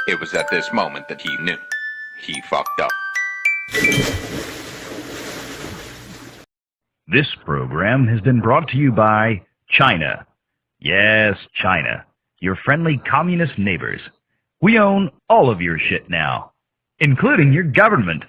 It was at this moment that he knew. He fucked up. This program has been brought to you by China. Yes, China. Your friendly communist neighbors. We own all of your shit now, including your government.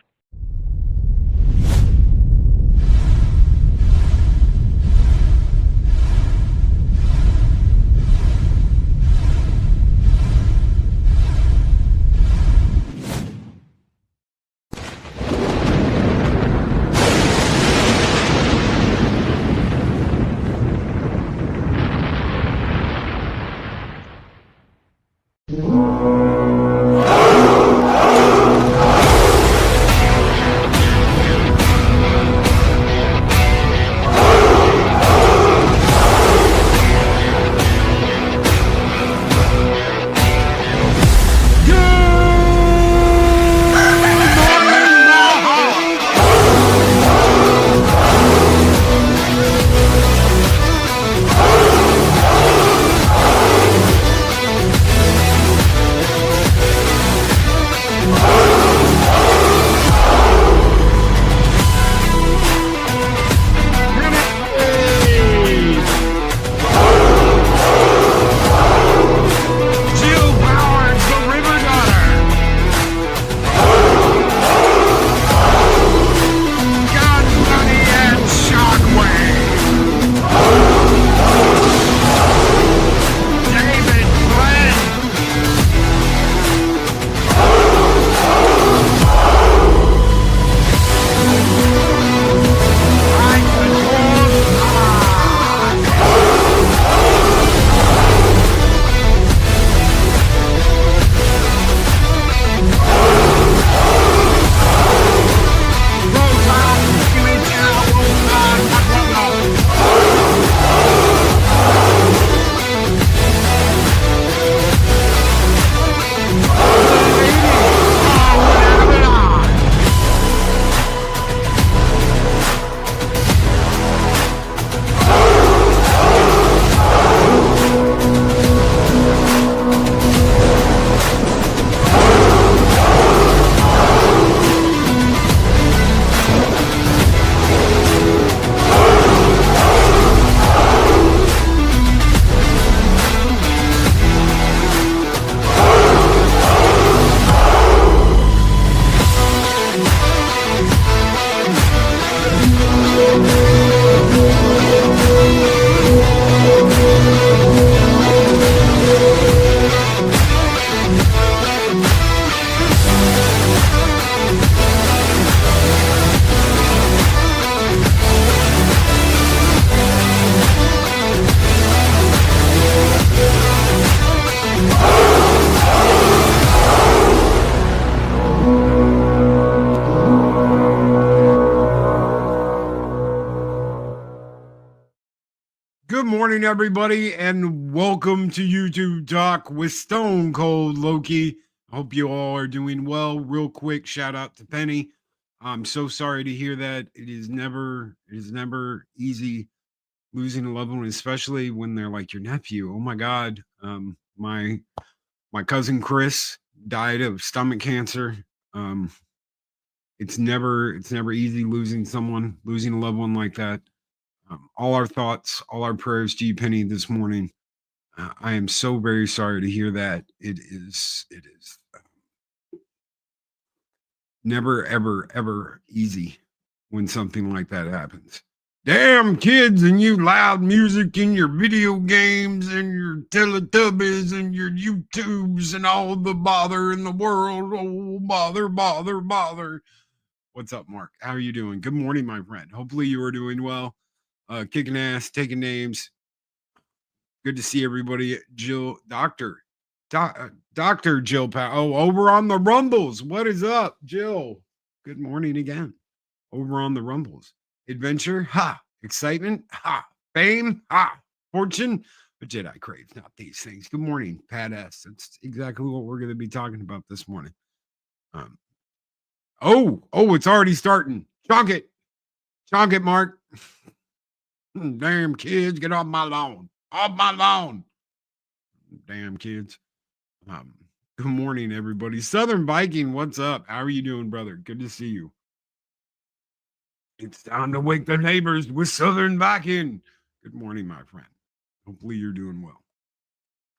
Good morning, everybody, and welcome to YouTube Talk with Stone Cold Loki. I hope you all are doing well. Real quick, shout out to Penny. I'm so sorry to hear that. It is never easy losing a loved one, especially when they're like your nephew. Oh my God. My cousin Chris died of stomach cancer. It's never easy losing a loved one like that. All our thoughts, all our prayers to you, Penny, this morning. I am so very sorry to hear that. It is never, ever easy when something like that happens. Damn kids and you loud music and your video games and your Teletubbies and your YouTubes and all the bother in the world. Oh, bother. What's up, Mark? How are you doing? Good morning, my friend. Hopefully you are doing well. Kicking ass, taking names. Good to see everybody. Jill, Dr. Jill Powell. Oh, over on the Rumbles. What is up, Jill? Good morning again. Over on the Rumbles. Adventure, ha. Excitement, ha. Fame, ha. Fortune, but Jedi craves not these things. Good morning, Pat S. That's exactly what we're going to be talking about this morning. It's already starting. Chonk it, Mark. Damn kids, get off my lawn. Off my lawn. Damn kids. Good morning, everybody. Southern Viking, what's up? How are you doing, brother? Good to see you. It's time to wake the neighbors with Southern Viking. Good morning, my friend. Hopefully you're doing well.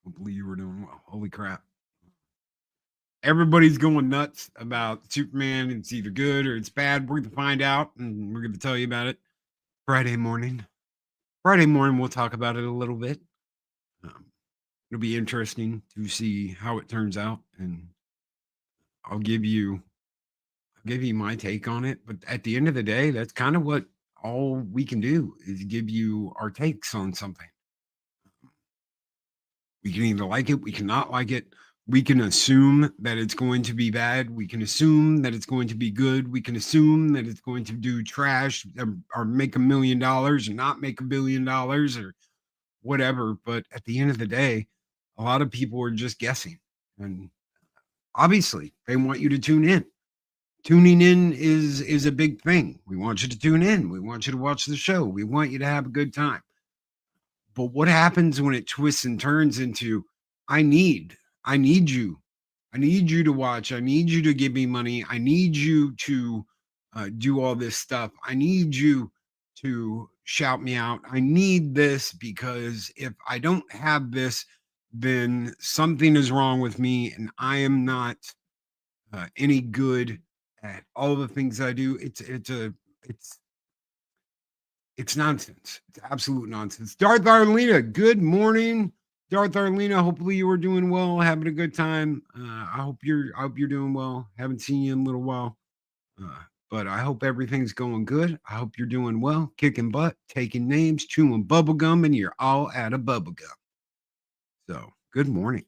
Hopefully you were doing well. Holy crap. Everybody's going nuts about Superman. It's either good or it's bad. We're going to find out, and we're going to tell you about it Friday morning. Friday morning, we'll talk about it a little bit. It'll be interesting to see how it turns out, and I'll give you my take on it. But at the end of the day, that's kind of what all we can do is give you our takes on something. We can either like it, we cannot like it. We can assume that it's going to be bad. We can assume that it's going to be good. We can assume that it's going to do trash or make $1 million or not make $1 billion or whatever. But at the end of the day, a lot of people are just guessing. And obviously, they want you to tune in. Tuning in is a big thing. We want you to tune in. We want you to watch the show. We want you to have a good time. But what happens when it twists and turns into, I need you. I need you to watch. I need you to give me money. I need you to do all this stuff. I need you to shout me out. I need this because if I don't have this, then something is wrong with me and I am not any good at all the things I do. It's nonsense. It's absolute nonsense. Darth Arlena, good morning. Darth Arlena, hopefully you were doing well, having a good time. I hope you're doing well. Haven't seen you in a little while. But I hope everything's going good. I hope you're doing well, kicking butt, taking names, chewing bubble gum, and you're all out of bubble gum. So, good morning.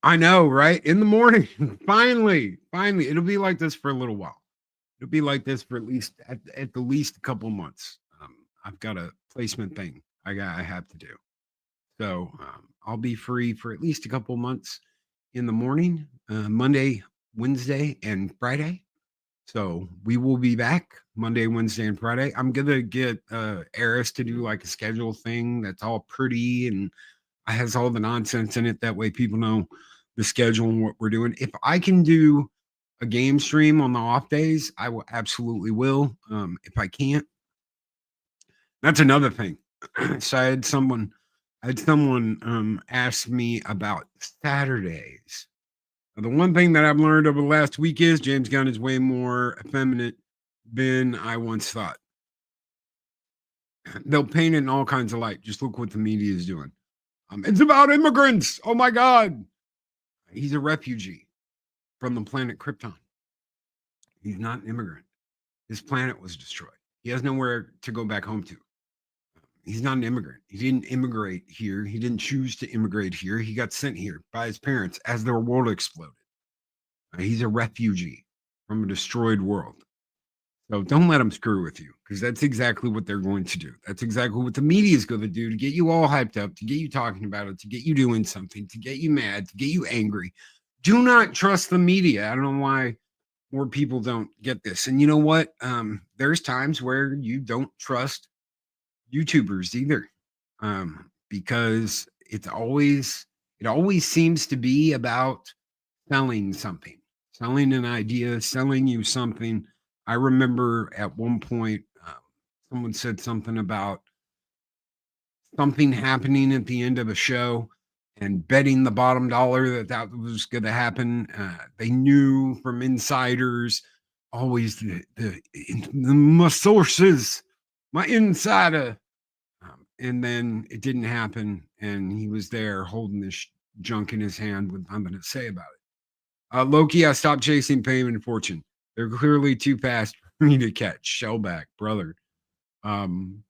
I know, right? In the morning, finally, it'll be like this for a little while. It'll be like this for at the least a couple months. I've got a placement thing I have to do, so I'll be free for at least a couple months in the morning, Monday, Wednesday, and Friday. So we will be back Monday, Wednesday, and Friday. I'm gonna get Eris to do like a schedule thing that's all pretty and has all the nonsense in it. That way people know the schedule and what we're doing. If I can do a game stream on the off days, I will absolutely will. If I can't, that's another thing. So I had someone ask me about Saturdays. Now, the one thing that I've learned over the last week is James Gunn is way more effeminate than I once thought. They'll paint it in all kinds of light. Just look what the media is doing. It's about immigrants. Oh my God. He's a refugee from the planet Krypton. He's not an immigrant. His planet was destroyed. He has nowhere to go back home to. He's not an immigrant. He didn't immigrate here. He didn't choose to immigrate here. He got sent here by his parents as their world exploded. He's a refugee from a destroyed world. So don't let them screw with you, because that's exactly what they're going to do. That's exactly what the media is going to do to get you all hyped up, to get you talking about it, to get you doing something, to get you mad, to get you angry. Do not trust the media. I don't know why more people don't get this. And you know what? There's times where you don't trust YouTubers either, because it always seems to be about selling something, selling an idea, selling you something. I remember at one point, someone said something about something happening at the end of a show and betting the bottom dollar that was going to happen. They knew from insiders, always my sources, my insider. And then it didn't happen. And he was there holding this junk in his hand with nothing to say about it. Loki, I stopped chasing fame and fortune. They're clearly too fast for me to catch. Shellback, brother.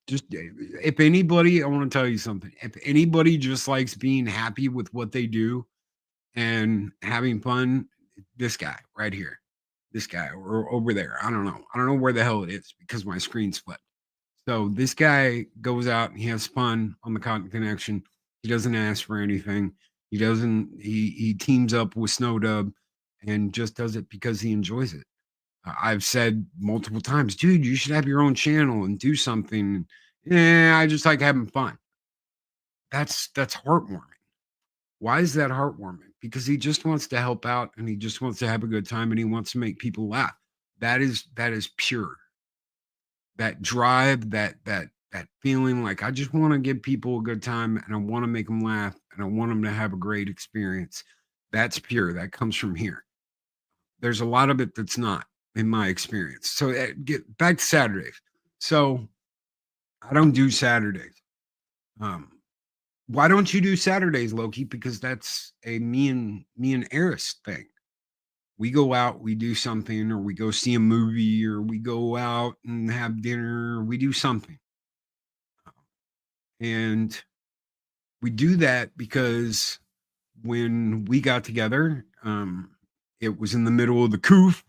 Just if anybody, I want to tell you something. If anybody just likes being happy with what they do and having fun, this guy right here, this guy or over there. I don't know where the hell it is because my screen's flipped. So this guy goes out and he has fun on the Cotton Connection. He doesn't ask for anything. He teams up with Snowdub and just does it because he enjoys it. I've said multiple times, dude, you should have your own channel and do something. I just like having fun. That's heartwarming. Why is that heartwarming? Because he just wants to help out and he just wants to have a good time and he wants to make people laugh. That is pure. That drive, that feeling like I just want to give people a good time and I want to make them laugh and I want them to have a great experience. That's pure. That comes from here. There's a lot of it that's not, in my experience. So get back to Saturdays. So I don't do Saturdays. Why don't you do Saturdays, Loki? Because that's a me and Eris thing. We go out, we do something, or we go see a movie, or we go out and have dinner, or we do something. And we do that because when we got together, it was in the middle of the coof.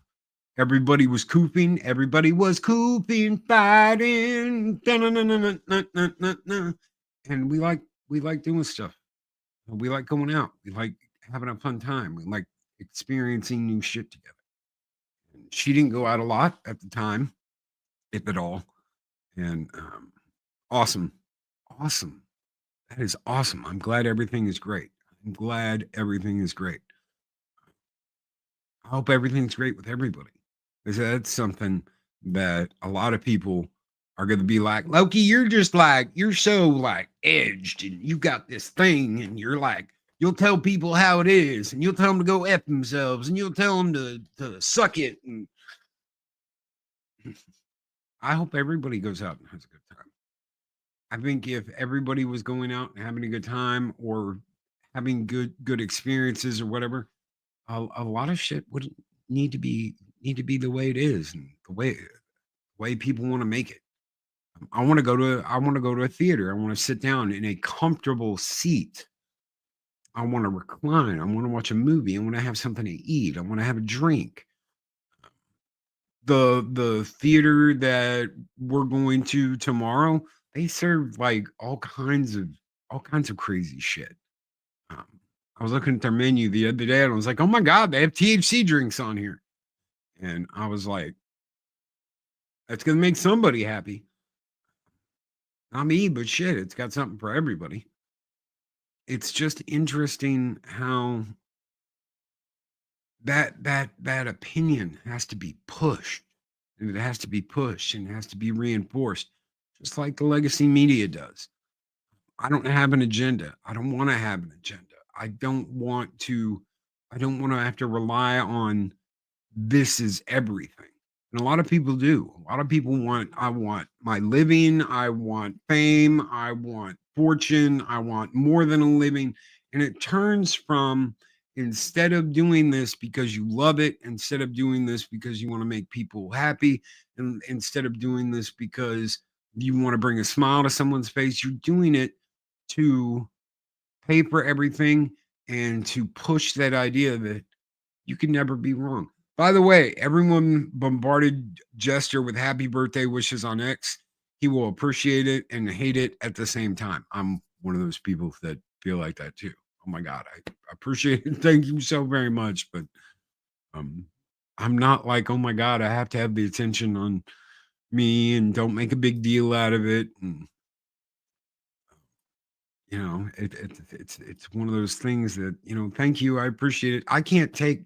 Everybody was cooping. Everybody was cooping, fighting. And we like doing stuff. We like going out. We like having a fun time. We like experiencing new shit together. She didn't go out a lot at the time, if at all. And awesome. That is awesome. I'm glad everything is great. I hope everything's great with everybody. Because that's something that a lot of people are going to be like, Loki, you're so like edged and you got this thing and you're like, you'll tell people how it is and you'll tell them to go F themselves and you'll tell them to suck it. And I hope everybody goes out and has a good time. I think if everybody was going out and having a good time or having good experiences or whatever, a lot of shit wouldn't need to be the way it is and the way people want to make it. I want to go to a theater. I want to sit down in a comfortable seat. I want to recline. I want to watch a movie. I want to have something to eat. I want to have a drink. The theater that we're going to tomorrow, they serve like all kinds of crazy shit. I was looking at their menu the other day and I was like, oh my God, they have THC drinks on here. And I was like, that's going to make somebody happy. Not me, but shit, it's got something for everybody. It's just interesting how that opinion has to be pushed. And it has to be pushed and it has to be reinforced, just like the legacy media does. I don't have an agenda. I don't want to have an agenda. I don't want to have to rely on this is everything. And a lot of people do. A lot of people I want my living, I want fame, I want fortune, I want more than a living. And it turns from, instead of doing this because you love it, instead of doing this because you want to make people happy, and instead of doing this because you want to bring a smile to someone's face, you're doing it to pay for everything and to push that idea that you can never be wrong. By the way, everyone bombarded Jester with happy birthday wishes on X. He will appreciate it and hate it at the same time. I'm one of those people that feel like that too. Oh my God, I appreciate it. Thank you so very much. But I'm not like, oh my God, I have to have the attention on me and don't make a big deal out of it. And you know, it's one of those things that, you know, thank you. I appreciate it. I can't take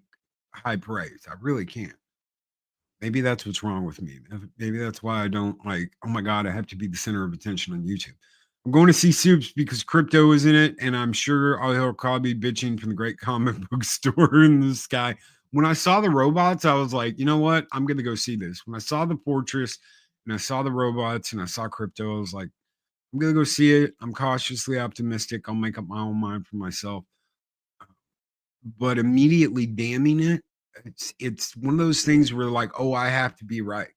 high praise. I really can't. Maybe that's what's wrong with me. Maybe that's why I don't like, oh my God, I have to be the center of attention on YouTube. I'm going to see Soups because crypto is in it, and I'm sure he'll probably be bitching from the great comic book store in the sky. When I saw the robots, I was like, you know what? I'm going to go see this. When I saw the fortress and I saw the robots and I saw crypto, I was like, I'm going to go see it. I'm cautiously optimistic. I'll make up my own mind for myself. But immediately damning it, it's one of those things where like, oh, I have to be right.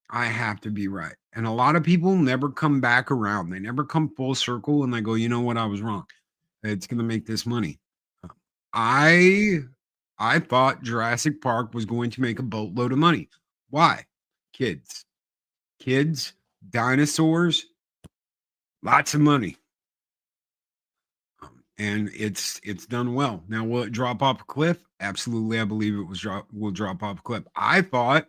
I have to be right. And a lot of people never come back around. They never come full circle and they go, you know what? I was wrong. It's going to make this money. I thought Jurassic Park was going to make a boatload of money. Why? Kids, dinosaurs, lots of money. And it's done well. Now, will it drop off a cliff? Absolutely. I believe it will drop off a cliff. I thought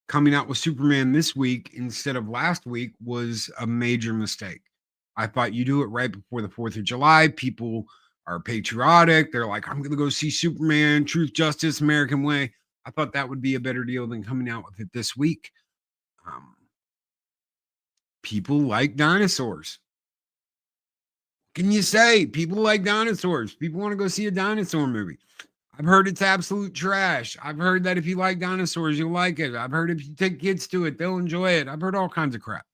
coming out with Superman this week instead of last week was a major mistake. I thought you do it right before the 4th of July. People are patriotic. They're like, I'm going to go see Superman, Truth, Justice, American Way. I thought that would be a better deal than coming out with it this week. People like dinosaurs. What can you say? People like dinosaurs. People want to go see a dinosaur movie. I've heard it's absolute trash. I've heard that if you like dinosaurs, you'll like it. I've heard if you take kids to it, they'll enjoy it. I've heard all kinds of crap.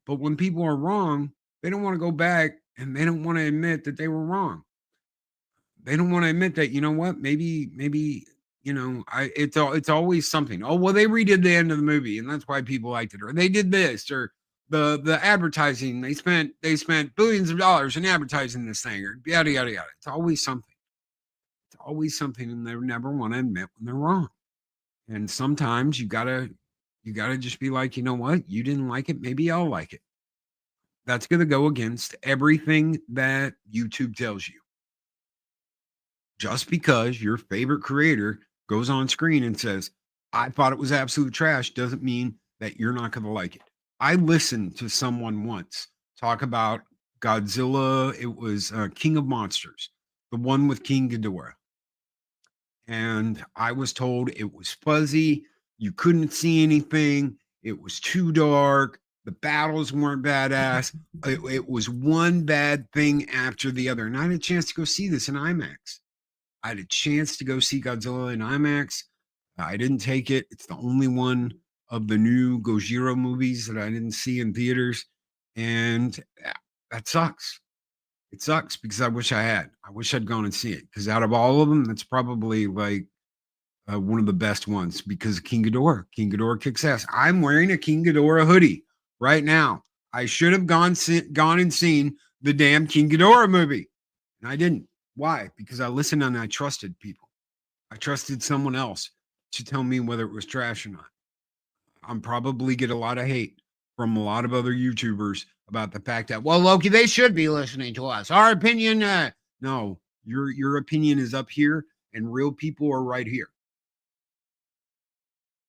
But when people are wrong, they don't want to go back and they don't want to admit that they were wrong. They don't want to admit that, you know what, maybe, it's always something. Oh, well, they redid the end of the movie and that's why people liked it, or they did this, or the advertising, they spent billions of dollars in advertising this thing, or yada, yada, yada. It's always something. It's always something, and they never want to admit when they're wrong. And sometimes you gotta just be like, you know what, you didn't like it, maybe I'll like it. That's going to go against everything that YouTube tells you. Just because your favorite creator goes on screen and says, I thought it was absolute trash, doesn't mean that you're not going to like it. I listened to someone once talk about Godzilla. It was King of Monsters, the one with King Ghidorah. And I was told it was fuzzy. You couldn't see anything. It was too dark. The battles weren't badass. It was one bad thing after the other. And I had a chance to go see this in IMAX. I had a chance to go see Godzilla in IMAX. I didn't take it. It's the only one of the new Gojira movies that I didn't see in theaters. And that sucks. It sucks because I wish I had. I wish I'd gone and see it. Because out of all of them, that's probably like one of the best ones because of King Ghidorah. King Ghidorah kicks ass. I'm wearing a King Ghidorah hoodie right now. I should have gone and seen the damn King Ghidorah movie. And I didn't. Why? Because I listened and I trusted people. I trusted someone else to tell me whether it was trash or not. I'm probably get a lot of hate from a lot of other YouTubers about the fact that, well, Loki, they should be listening to us. Our opinion, no, your opinion is up here and real people are right here.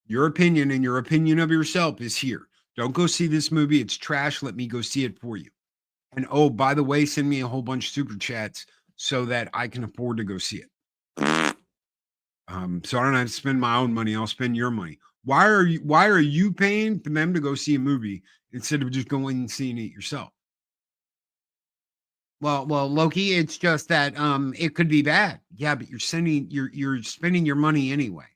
Your opinion and your opinion of yourself is here. Don't go see this movie. It's trash. Let me go see it for you. And oh, by the way, send me a whole bunch of super chats so that I can afford to go see it. So I don't have to spend my own money. I'll spend your money. Why are you paying for them to go see a movie instead of just going and seeing it yourself? Well, Loki, it's just that it could be bad. Yeah, but you're spending your money anyway.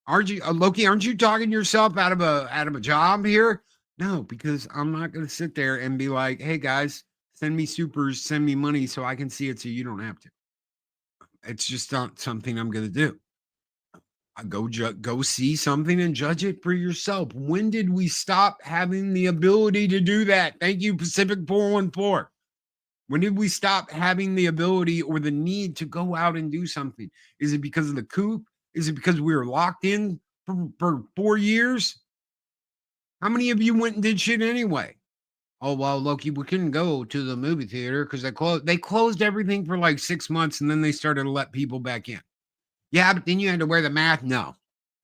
Aren't you, Loki? Aren't you talking yourself out of a job here? No, because I'm not going to sit there and be like, hey guys, send me supers, send me money so I can see it so you don't have to. It's just not something I'm going to do. Go see something and judge it for yourself. When did we stop having the ability to do that? Thank you, Pacific 414. When did we stop having the ability or the need to go out and do something? Is it because of the coup? Is it because we were locked in for 4 years? How many of you went and did shit anyway? Oh, well, Loki, we couldn't go to the movie theater because they closed everything for like 6 months and then they started to let people back in. Yeah, but then you had to wear the mask. No.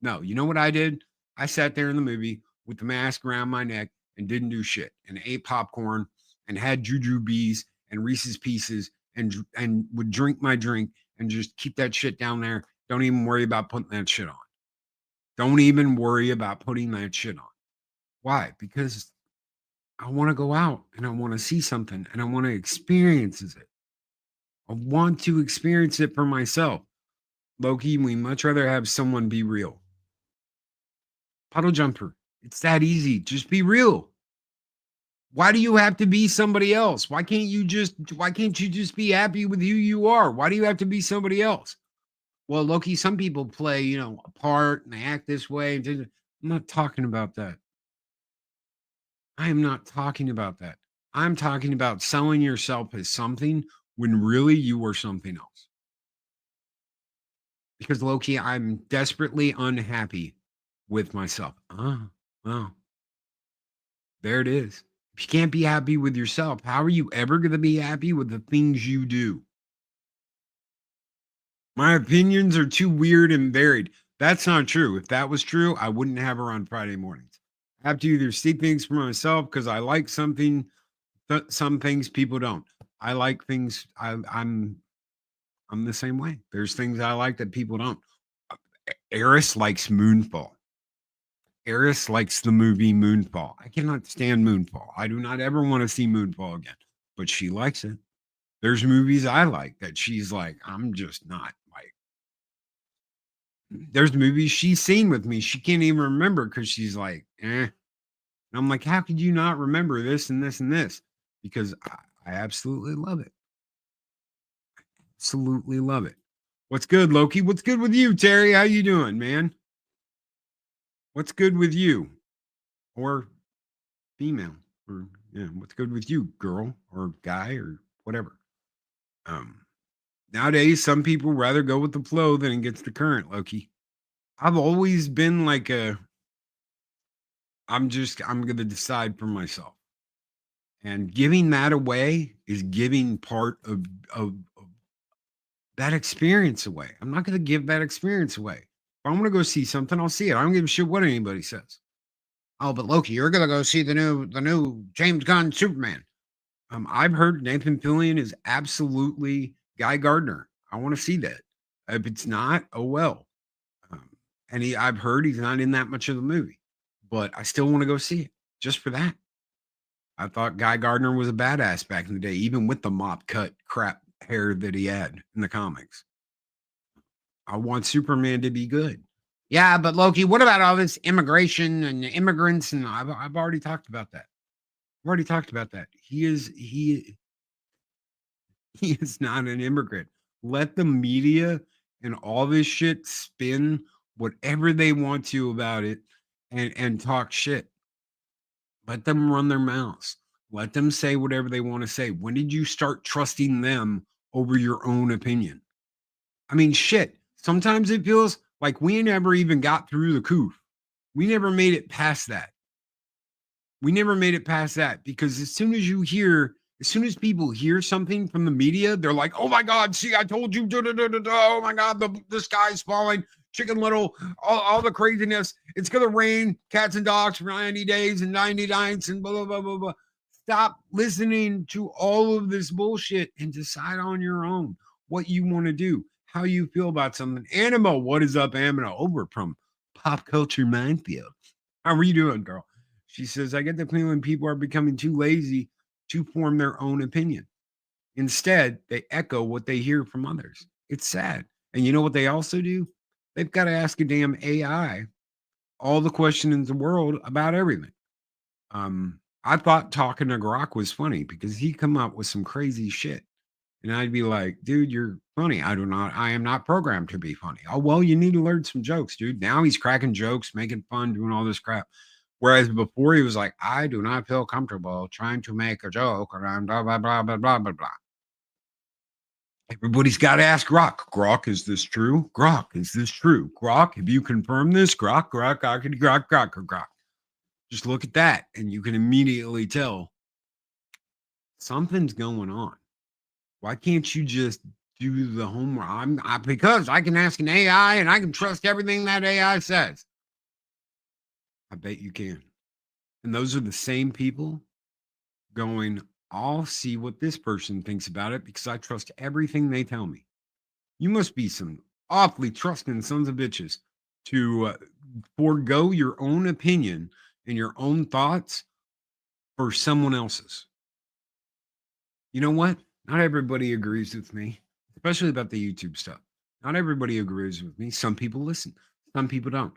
You know what I did? I sat there in the movie with the mask around my neck and didn't do shit and ate popcorn and had jujubes and Reese's Pieces and would drink my drink and just keep that shit down there. Don't even worry about putting that shit on. Don't even worry about putting that shit on. Why? Because I want to go out and I want to see something and I want to experience it. I want to experience it for myself. Loki, we much rather have someone be real. Puddle jumper. It's that easy. Just be real. Why do you have to be somebody else? Why can't you just be happy with who you are? Why do you have to be somebody else? Well, Loki, some people play, a part and they act this way. I'm not talking about that. I am not talking about that. I'm talking about selling yourself as something when really you are something else. Because Loki, I'm desperately unhappy with myself. Well, there it is. If you can't be happy with yourself, how are you ever going to be happy with the things you do? My opinions are too weird and varied. That's not true. If that was true, I wouldn't have her on Friday mornings. I have to either see things for myself because I like something, some things people don't. I like things. I'm the same way. There's things I like that people don't. Eris likes Moonfall. Eris likes the movie Moonfall. I cannot stand Moonfall. I do not ever want to see Moonfall again, but she likes it. There's movies I like that she's like, I'm just not like. There's movies she's seen with me. She can't even remember because she's like, eh. And I'm like, how could you not remember this and this and this? Because I absolutely love it. Absolutely love it. What's good, Loki? What's good with you, Terry? How you doing, man? What's good with you? Or female? Or yeah, what's good with you, girl or guy or whatever? Um, Nowadays, some people rather go with the flow than against the current, Loki. I've always been like I'm gonna decide for myself. And giving that away is giving part of that experience away. I'm not gonna give that experience away. If I'm gonna go see something, I'll see it. I don't give a shit what anybody says. Oh, but Loki, you're gonna go see the new James Gunn Superman. I've heard Nathan Fillion is absolutely Guy Gardner. I want to see that. If it's not, oh well. And I've heard he's not in that much of the movie, but I still want to go see it just for that. I thought Guy Gardner was a badass back in the day, even with the mop cut crap hair that he had in the comics. I want Superman to be good. Yeah, but Loki, what about all this immigration and immigrants? And I've already talked about that. I've already talked about that. He is not an immigrant. Let the media and all this shit spin whatever they want to about it and talk shit. Let them run their mouths. Let them say whatever they want to say. When did you start trusting them over your own opinion? I mean, shit. Sometimes it feels like we never even got through the coup. We never made it past that. We never made it past that because as soon as people hear something from the media, they're like, oh my God, see, I told you, oh my God, the sky's falling, Chicken Little, all the craziness. It's going to rain cats and dogs for 90 days and 90 nights and blah, blah, blah, blah, blah. Stop listening to all of this bullshit and decide on your own what you want to do, how you feel about something. Animo, what is up, Amino? Over from Pop Culture Minefield. How are you doing, girl? She says, I get the feeling people are becoming too lazy to form their own opinion. Instead, they echo what they hear from others. It's sad. And you know what they also do? They've got to ask a damn AI all the questions in the world about everything. I thought talking to Grok was funny because he come up with some crazy shit. And I'd be like, dude, you're funny. I am not programmed to be funny. Oh, well, you need to learn some jokes, dude. Now he's cracking jokes, making fun, doing all this crap. Whereas before he was like, I do not feel comfortable trying to make a joke around blah, blah, blah, blah, blah, blah, blah. Everybody's got to ask Grok. Grok, is this true? Grok, is this true? Grok, have you confirmed this? Grok, Grok, Grok, Grok, Grok, Grok. Just look at that and you can immediately tell something's going on. Why can't you just do the homework? Because I can ask an AI and I can trust everything that AI says. I bet you can. And those are the same people going, I'll see what this person thinks about it because I trust everything they tell me. You must be some awfully trusting sons of bitches to forego your own opinion and your own thoughts for someone else's. You know what? Not everybody agrees with me, especially about the YouTube stuff. Not everybody agrees with me. Some people listen. Some people don't.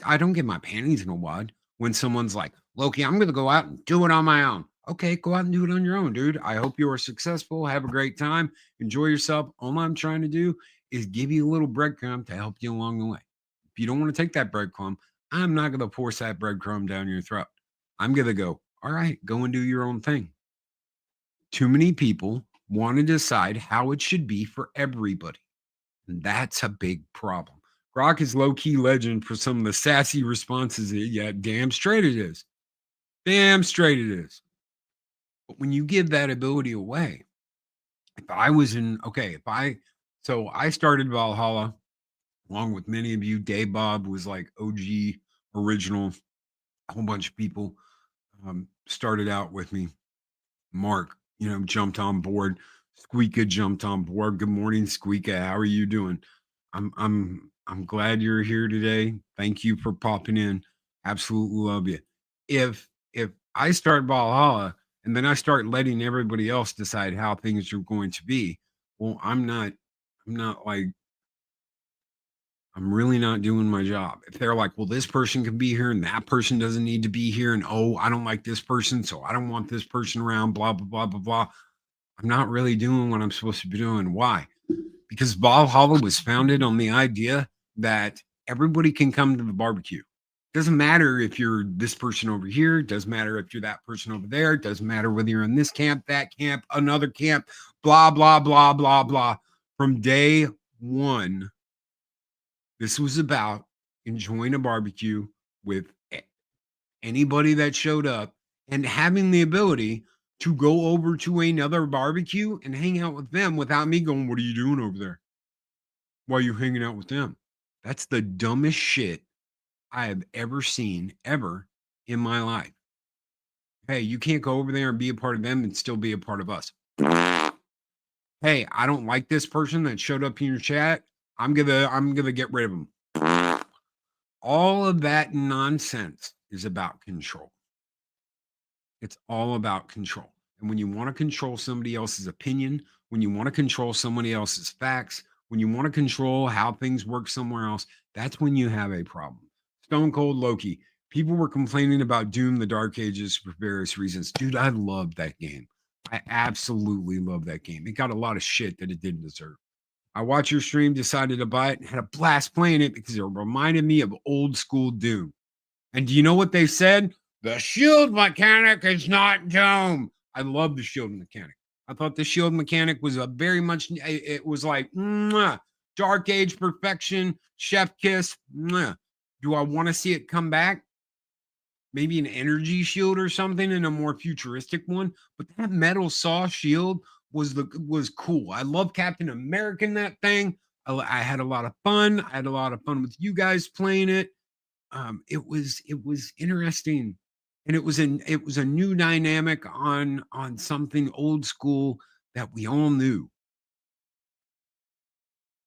I don't get my panties in a wad when someone's like, Loki, I'm going to go out and do it on my own. Okay, go out and do it on your own, dude. I hope you are successful. Have a great time. Enjoy yourself. All I'm trying to do is give you a little breadcrumb to help you along the way. If you don't want to take that breadcrumb, I'm not going to force that breadcrumb down your throat. I'm going to go, all right, go and do your own thing. Too many people want to decide how it should be for everybody. And that's a big problem. Grok is low-key legend for some of the sassy responses. Yeah, damn straight it is. Damn straight it is. But when you give that ability away, so I started Valhalla along with many of you. Dave Bob was like OG original. A whole bunch of people started out with me. Mark jumped on board. Squeaka jumped on board. Good morning, Squeaka. How are you doing? I'm glad you're here today. Thank you for popping in. Absolutely love you. If I start Valhalla and then I start letting everybody else decide how things are going to be, well, I'm not like I'm really not doing my job. If they're like, well, this person can be here and that person doesn't need to be here, and oh, I don't like this person, so I don't want this person around, blah, blah, blah, blah, blah. I'm not really doing what I'm supposed to be doing. Why? Because Valhalla was founded on the idea that everybody can come to the barbecue. Doesn't matter if you're this person over here, doesn't matter if you're that person over there, doesn't matter whether you're in this camp, that camp, another camp, blah, blah, blah, blah, blah. From day one, this was about enjoying a barbecue with anybody that showed up and having the ability to go over to another barbecue and hang out with them without me going, what are you doing over there? Why are you hanging out with them? That's the dumbest shit I have ever seen ever in my life. Hey, you can't go over there and be a part of them and still be a part of us. Hey, I don't like this person that showed up in your chat. I'm gonna get rid of them. All of that nonsense is about control. It's all about control. And when you want to control somebody else's opinion, when you want to control somebody else's facts, when you want to control how things work somewhere else, that's when you have a problem. Stone Cold Loki. People were complaining about Doom the Dark Ages for various reasons. Dude, I love that game. I absolutely love that game. It got a lot of shit that it didn't deserve. I watched your stream, decided to buy it, and had a blast playing it because it reminded me of old school Doom. And do you know what they said? The shield mechanic is not Doom. I love the shield mechanic. I thought the shield mechanic was a very much, it was like, mwah, Dark Age perfection, chef kiss. Mwah. Do I want to see it come back? Maybe an energy shield or something in a more futuristic one. But that metal saw shield was cool. I love Captain America in that thing. I had a lot of fun. I had a lot of fun with you guys playing it. It was interesting, and it was a new dynamic on something old school that we all knew.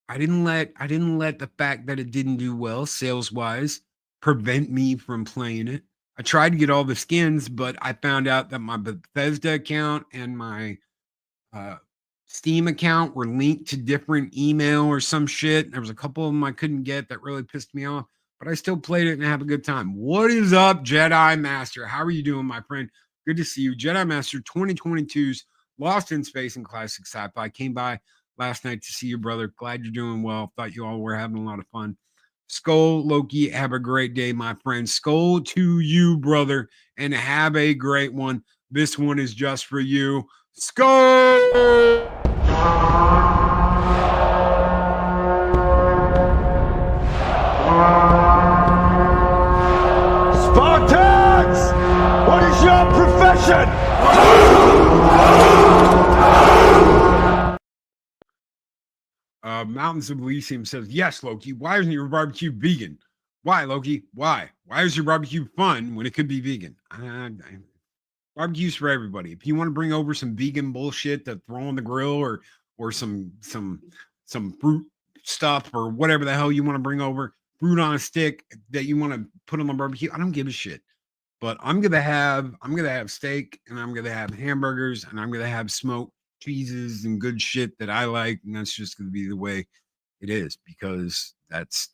I didn't let the fact that it didn't do well sales wise prevent me from playing it. I tried to get all the skins, but I found out that my Bethesda account and my Steam account were linked to different email or some shit. There was a couple of them I couldn't get that really pissed me off, but I still played it and have a good time. What is up, Jedi Master? How are you doing, my friend? Good to see you. Jedi Master 2022's Lost in Space and Classic Sci-Fi came by last night to see you, brother. Glad you're doing well. Thought you all were having a lot of fun. Skull Loki, have a great day, my friend. Skull to you, brother, and have a great one. This one is just for you. Skull! Spartans! What is your profession? Mountains of Elysium says, yes, Loki. Why isn't your barbecue vegan? Why, Loki? Why? Why is your barbecue fun when it could be vegan? Barbecue's for everybody. If you want to bring over some vegan bullshit to throw on the grill or some fruit stuff or whatever the hell you want to bring over, fruit on a stick that you want to put on the barbecue, I don't give a shit. But I'm gonna have steak, and I'm gonna have hamburgers, and I'm gonna have smoked cheeses and good shit that I like, and that's just gonna be the way it is, because that's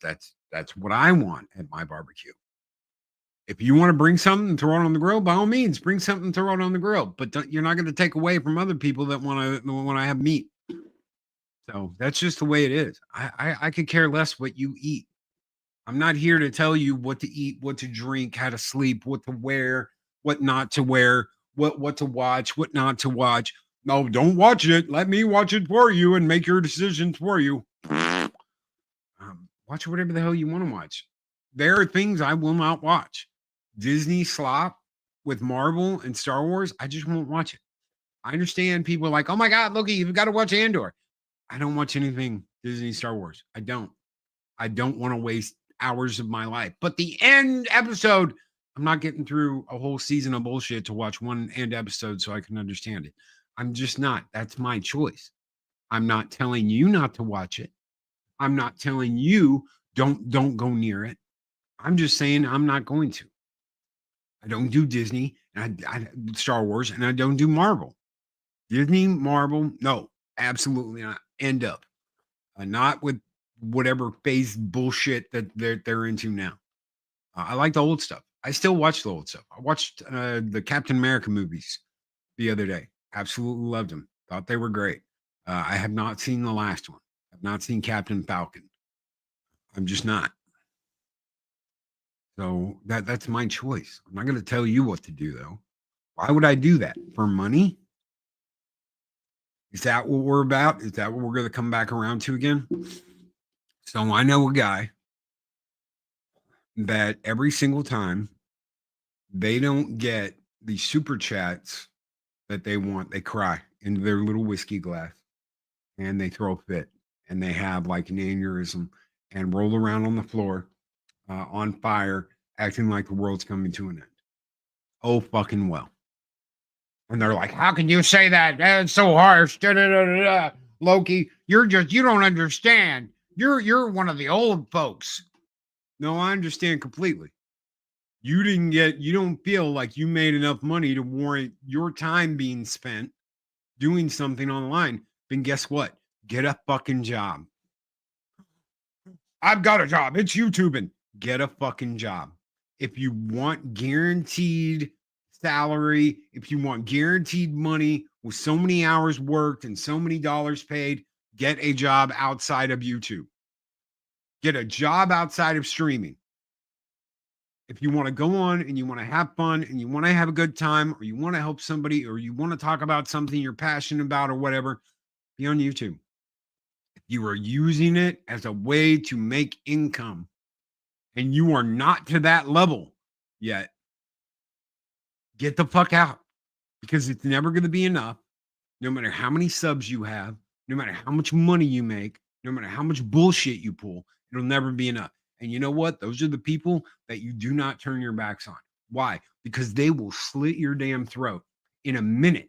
what I want at my barbecue. If you want to bring something and throw it on the grill, by all means, bring something and throw it on the grill. But you're not going to take away from other people that want to have meat. So that's just the way it is. I could care less what you eat. I'm not here to tell you what to eat, what to drink, how to sleep, what to wear, what not to wear, what to watch, what not to watch. No, don't watch it. Let me watch it for you and make your decisions for you. Watch whatever the hell you want to watch. There are things I will not watch. Disney slop with Marvel and Star Wars, I just won't watch it. I understand people are like, oh my God, Loki, you've got to watch Andor. I don't watch anything Disney Star Wars. I don't want to waste hours of my life. But the end episode, I'm not getting through a whole season of bullshit to watch one end episode so I can understand it. I'm just not. That's my choice. I'm not telling you not to watch it. I'm not telling you don't go near it. I'm just saying I'm not going to. I don't do Disney and I Star Wars, and I don't do Marvel. Disney, Marvel, no, absolutely not. End up. Not with whatever phase bullshit that they're into now. I like the old stuff. I still watch the old stuff. I watched the Captain America movies the other day. Absolutely loved them. Thought they were great. I have not seen the last one. I've not seen Captain Falcon. I'm just not. So that's my choice. I'm not going to tell you what to do, though. Why would I do that? For money? Is that what we're about? Is that what we're going to come back around to again? So I know a guy that every single time they don't get the super chats that they want, they cry into their little whiskey glass and they throw a fit and they have like an aneurysm and roll around on the floor on fire, acting like the world's coming to an end. Oh, fucking well. And they're like, how can you say that? That's so harsh. Da, da, da, da, da. Loki, you don't understand. You're one of the old folks. No, I understand completely. You don't feel like you made enough money to warrant your time being spent doing something online. Then guess what? Get a fucking job. I've got a job. It's YouTubing. Get a fucking job. If you want guaranteed salary, if you want guaranteed money with so many hours worked and so many dollars paid, get a job outside of YouTube. Get a job outside of streaming. If you want to go on and you want to have fun and you want to have a good time, or you want to help somebody, or you want to talk about something you're passionate about or whatever, be on YouTube. If you are using it as a way to make income and you are not to that level yet, get the fuck out, because it's never going to be enough. No matter how many subs you have, no matter how much money you make, no matter how much bullshit you pull, it'll never be enough. And you know what? Those are the people that you do not turn your backs on. Why? Because they will slit your damn throat in a minute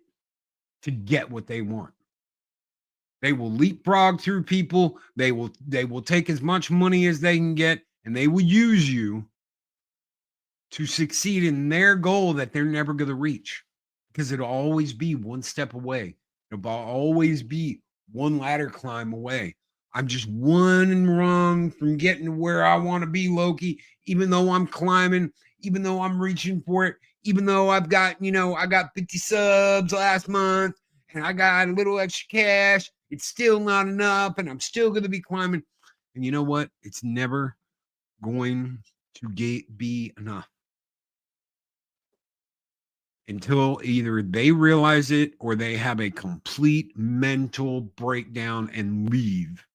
to get what they want. They will leapfrog through people. They will take as much money as they can get, and they will use you to succeed in their goal that they're never going to reach, because it'll always be one step away. It'll always be one ladder climb away. I'm just one rung from getting to where I want to be, Loki, even though I'm climbing, even though I'm reaching for it, even though I've got, I got 50 subs last month and I got a little extra cash. It's still not enough, and I'm still going to be climbing. And you know what? It's never going to be enough until either they realize it or they have a complete mental breakdown and leave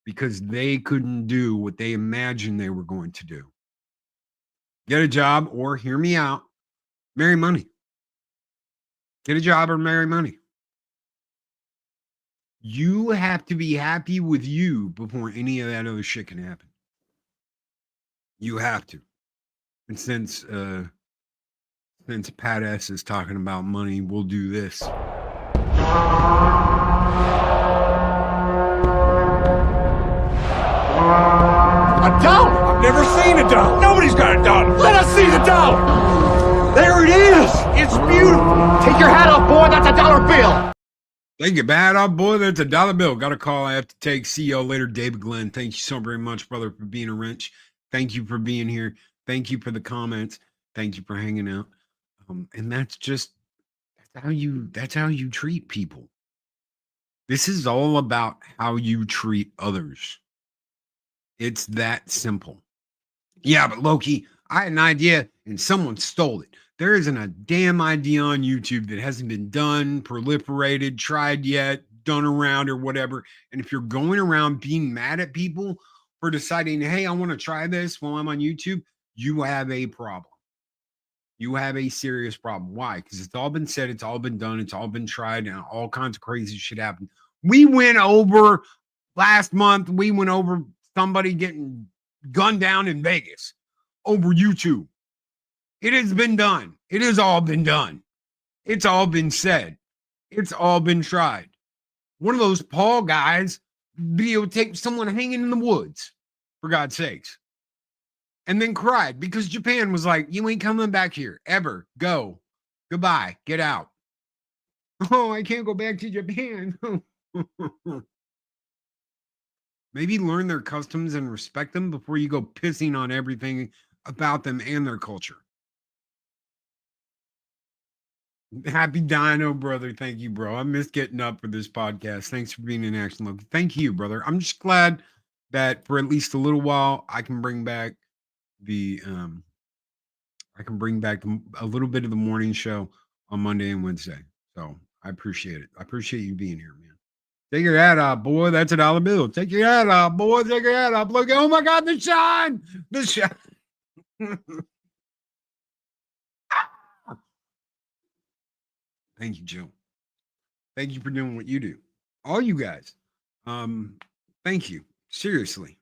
because they couldn't do what they imagined they were going to do. Get a job, or hear me out, marry money. Get a job or marry money. You have to be happy with you before any of that other shit can happen. You have to. And since Pat S is talking about money, we'll do this. A dollar? I've never seen a dollar. Nobody's got a dollar. Let us see the dollar. There it is. It's beautiful. Take your hat off, boy. That's a dollar bill. Take your hat off, boy. That's a dollar bill. Got a call I have to take. See y'all later, David Glenn. Thank you so very much, brother, for being a wrench. Thank you for being here. Thank you for the comments. Thank you for hanging out. And that's how you treat people. This is all about how you treat others. It's that simple. Yeah, but Loki, I had an idea and someone stole it. There isn't a damn idea on YouTube that hasn't been done, proliferated, tried yet, done around or whatever. And if you're going around being mad at people for deciding, hey, I want to try this while I'm on YouTube, you have a problem. You have a serious problem. Why? Because it's all been said, it's all been done, it's all been tried, and all kinds of crazy shit happened. We went over last month, somebody getting gunned down in Vegas over YouTube. It has been done. It has all been done. It's all been said. It's all been tried. One of those Paul guys videotaped someone hanging in the woods, for God's sakes, and then cried because Japan was like, you ain't coming back here ever. Go. Goodbye. Get out. Oh, I can't go back to Japan. Maybe learn their customs and respect them before you go pissing on everything about them and their culture. Happy Dino, brother. Thank you, bro. I missed getting up for this podcast. Thanks for being in action, Loki. Thank you, brother. I'm just glad that for at least a little while I can bring back a little bit of the morning show on Monday and Wednesday. So I appreciate it. I appreciate you being here, man. Take your hat off, boy. That's $1 bill. Take your hat off, boy. Take your hat off. Look, oh my God, the shine. The shine. Thank you, Joe. Thank you for doing what you do. All you guys. Thank you. Seriously.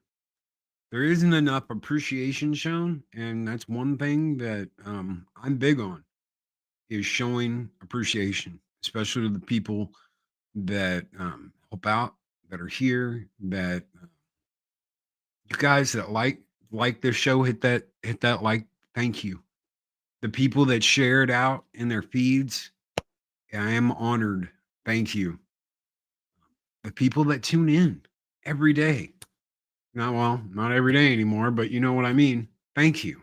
There isn't enough appreciation shown, and that's one thing that I'm big on, is showing appreciation, especially to the people that help out, that are here, that you guys that like this show, hit that like. Thank you. The people that share it out in their feeds, I am honored. Thank you. The people that tune in every day. Not every day anymore, but you know what I mean. Thank you.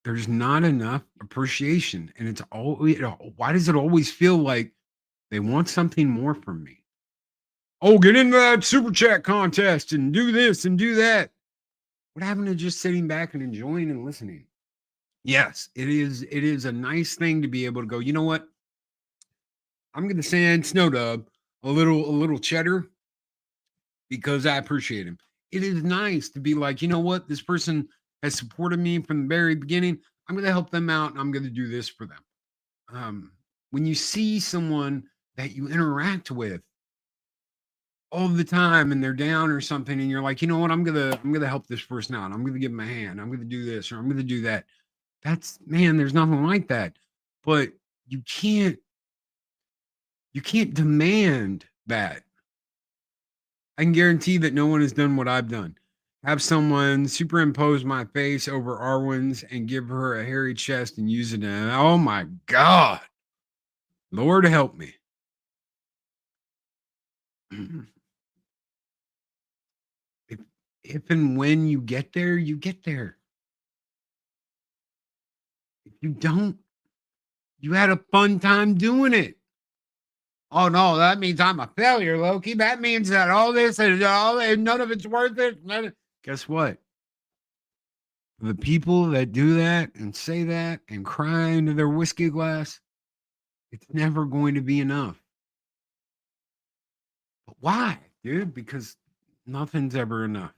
There's not enough appreciation, and it's always, why does it always feel like they want something more from me? Oh, get into that super chat contest and do this and do that. What happened to just sitting back and enjoying and listening? Yes, it is a nice thing to be able to go, you know what? I'm going to send Snowdub a little cheddar because I appreciate him. It is nice to be like, you know what? This person has supported me from the very beginning. I'm going to help them out, and I'm going to do this for them. When you see someone that you interact with all the time and they're down or something, and you're like, you know what? I'm going to help this person out. I'm going to give them a hand. I'm going to do this, or I'm going to do that. That's, man, there's nothing like that. But you can't demand that. I can guarantee that no one has done what I've done. Have someone superimpose my face over Arwen's and give her a hairy chest and use it. Oh my God. Lord help me. If and when you get there, you get there. If you don't, you had a fun time doing it. Oh no, that means I'm a failure, Loki. That means that all this and none of it's worth it. Guess what? The people that do that and say that and cry into their whiskey glass, it's never going to be enough. But why, dude? Because nothing's ever enough.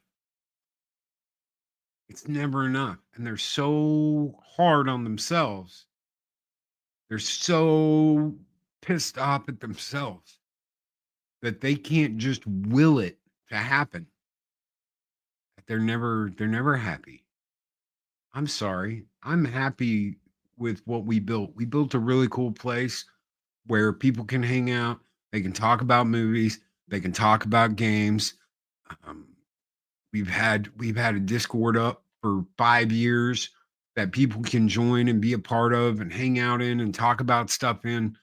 It's never enough. And they're so hard on themselves. They're so pissed off at themselves that they can't just will it to happen. They're never happy. I'm sorry. I'm happy with what we built. We built a really cool place where people can hang out. They can talk about movies. They can talk about games. We've had a Discord up for 5 years that people can join and be a part of and hang out in and talk about stuff in.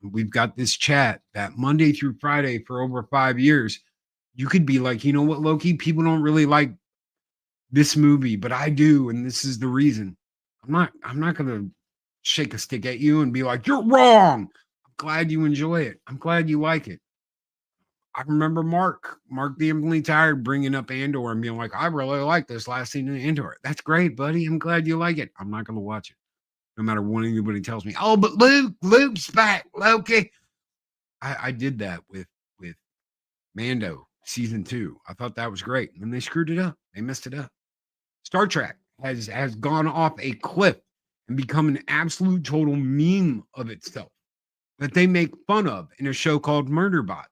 We've got this chat that Monday through Friday for over 5 years. You could be like, you know what, Loki? People don't really like this movie, but I do, and this is the reason. I'm not gonna shake a stick at you and be like, you're wrong. I'm glad you enjoy it. I'm glad you like it. I remember Mark the Infinitely Tired bringing up Andor and being like, I really like this last scene in Andor. That's great, buddy. I'm glad you like it. I'm not gonna watch it. No matter what anybody tells me. Oh, but Luke's back, Loki. I did that with Mando season 2. I thought that was great. And then they screwed it up. They messed it up. Star Trek has gone off a cliff and become an absolute total meme of itself that they make fun of in a show called Murderbot.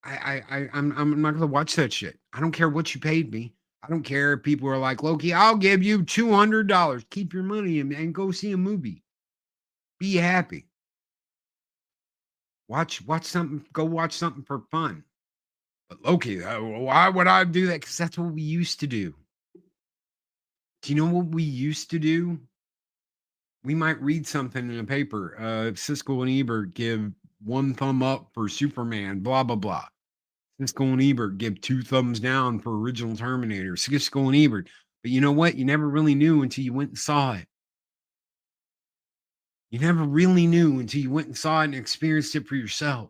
I'm not gonna watch that shit. I don't care what you paid me. I don't care if people are like, Loki, I'll give you $200. Keep your money and go see a movie. Be happy. Watch something. Go watch something for fun. But Loki, why would I do that? Because that's what we used to do. Do you know what we used to do? We might read something in a paper. Siskel and Ebert give 1 thumb up for Superman, blah, blah, blah. Siskel and Ebert give 2 thumbs down for original Terminator. Siskel and Ebert. But you know what? You never really knew until you went and saw it. You never really knew until you went and saw it and experienced it for yourself.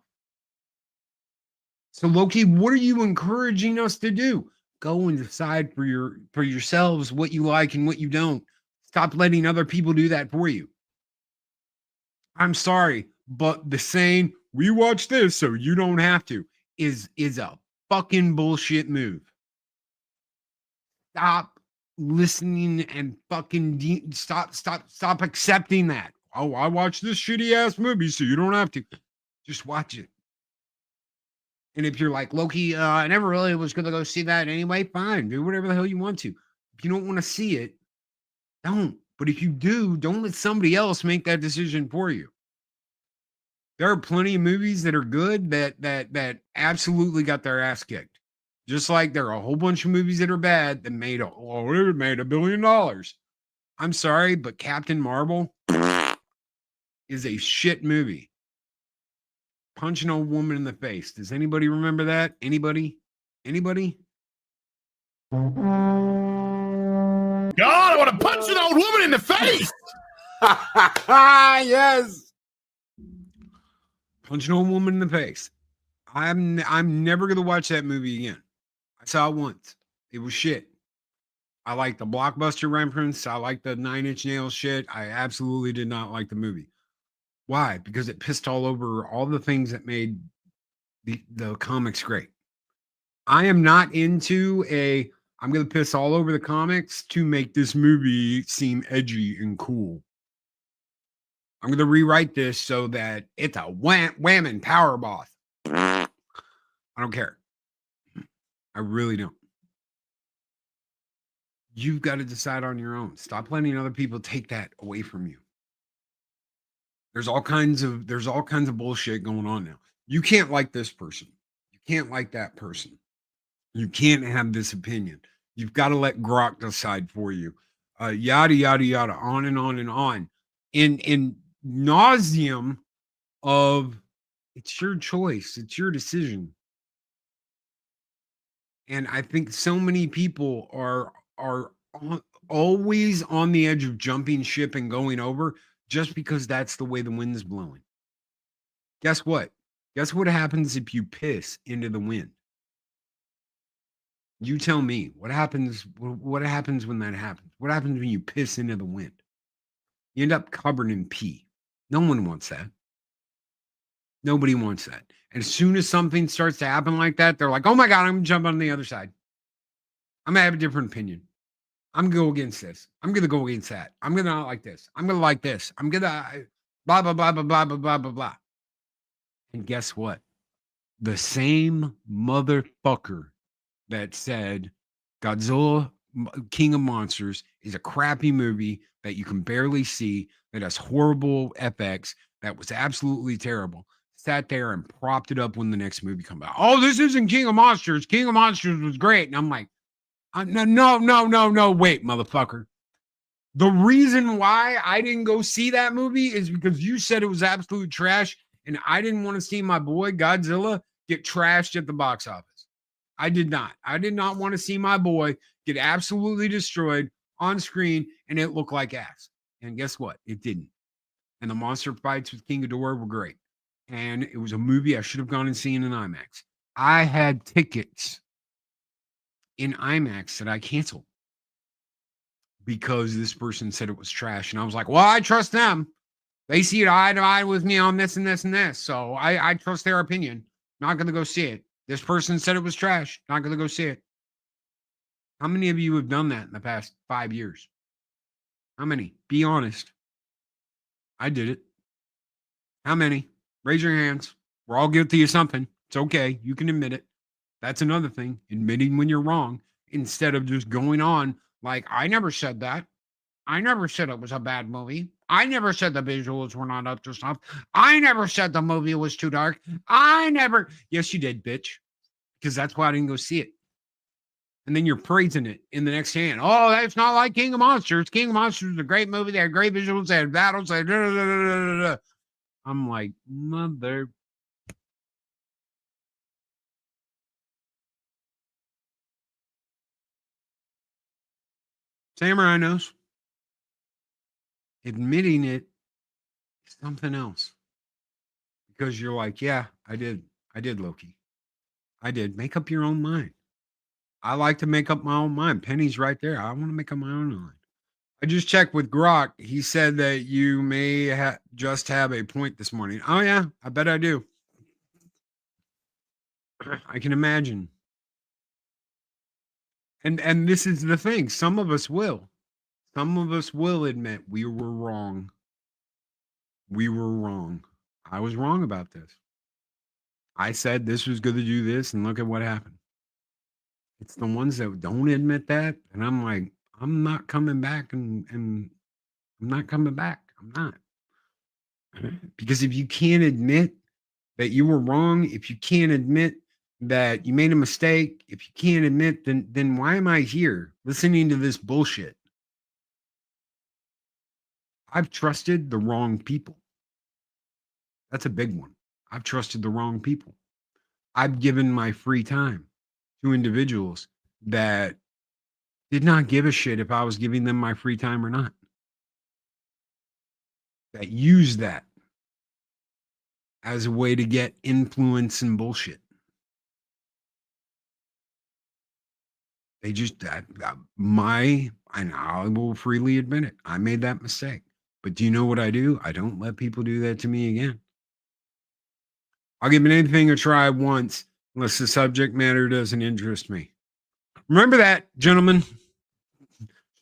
So Loki, what are you encouraging us to do? Go and decide for yourselves what you like and what you don't. Stop letting other people do that for you. I'm sorry, but the saying, we watch this so you don't have to, is a fucking bullshit move. Stop listening and fucking stop accepting that. Oh, I watched this shitty ass movie so you don't have to. Just watch it. And if you're like, Loki, I never really was going to go see that anyway, fine. Do whatever the hell you want to. If you don't want to see it, don't. But if you do, don't let somebody else make that decision for you. There are plenty of movies that are good that absolutely got their ass kicked. Just like there are a whole bunch of movies that are bad that made $1 billion. I'm sorry, but Captain Marvel is a shit movie. Punch an old woman in the face. Does anybody remember that? Anybody? God, I want to punch an old woman in the face. Yes. Punch an old woman in the face. I'm never gonna watch that movie again. I saw it once. It was shit. I like the blockbuster reference. I like the 9 Inch Nails shit. I absolutely did not like the movie. Why? Because it pissed all over all the things that made the comics great. I am not into I'm going to piss all over the comics to make this movie seem edgy and cool. I'm going to rewrite this so that it's a whamming power boss. I don't care. I really don't. You've got to decide on your own. Stop letting other people take that away from you. There's all kinds of bullshit going on now. You can't like this person. You can't like that person. You can't have this opinion. You've got to let Grok decide for you. Yada, yada, yada, on and on and on. In nauseum of it's your choice. It's your decision. And I think so many people are always on the edge of jumping ship and going over just because that's the way the wind's blowing. Guess what? Guess what happens if you piss into the wind? You tell me what happens. What happens when that happens? What happens when you piss into the wind? You end up covered in pee. No one wants that. Nobody wants that. And as soon as something starts to happen like that, they're like, oh my God, I'm going to jump on the other side. I'm going to have a different opinion. I'm going to go against this. I'm going to go against that. I'm going to not like this. I'm going to like this. I'm going to blah, blah, blah, blah, blah, blah, blah, blah, blah. And guess what? The same motherfucker that said Godzilla, King of Monsters is a crappy movie that you can barely see, that has horrible FX, that was absolutely terrible, sat there and propped it up when the next movie comes out. Oh, this isn't King of Monsters. King of Monsters was great. And I'm like, no, wait, motherfucker. The reason why I didn't go see that movie is because you said it was absolute trash, and I didn't want to see my boy Godzilla get trashed at the box office. I did not. I did not want to see my boy get absolutely destroyed on screen and it looked like ass. And guess what? It didn't. And the monster fights with King Ghidorah were great. And it was a movie I should have gone and seen in IMAX. I had tickets in IMAX that I canceled because this person said it was trash. And I was like, well, I trust them. They see it eye to eye with me on this and this and this. So I trust their opinion. Not going to go see it. This person said it was trash. Not going to go see it. How many of you have done that in the past 5 years? How many? Be honest. I did it. How many? Raise your hands. We're all guilty of something. It's okay. You can admit it. That's another thing. Admitting when you're wrong instead of just going on like, I never said that. I never said it was a bad movie. I never said the visuals were not up to snuff. I never said the movie was too dark. I never. Yes, you did, bitch. Because that's why I didn't go see it. And then you're praising it in the next hand. Oh, that's not like King of Monsters. King of Monsters is a great movie. They had great visuals. They had battles. They had da, da, da, da, da, da. I'm like, mother. Samurai knows. Admitting it is something else. Because you're like, yeah, I did Loki. I did. Make up your own mind. I like to make up my own mind. Penny's right there. I want to make up my own mind. I just checked with Grok. He said that you may just have a point this morning. Oh, yeah, I bet I do. I can imagine. And this is the thing. Some of us will. Some of us will admit we were wrong. We were wrong. I was wrong about this. I said this was going to do this, and look at what happened. It's the ones that don't admit that, and I'm like, I'm not coming back, and I'm not coming back. I'm not. Because if you can't admit that you were wrong, if you can't admit that you made a mistake, if you can't admit, then why am I here listening to this bullshit? I've trusted the wrong people. That's a big one. I've trusted the wrong people. I've given my free time to individuals that did not give a shit if I was giving them my free time or not. That use that as a way to get influence and bullshit. They just, and I will freely admit it, I made that mistake. But do you know what I do? I don't let people do that to me again. I'll give anything a try once, unless the subject matter doesn't interest me. Remember that, gentlemen.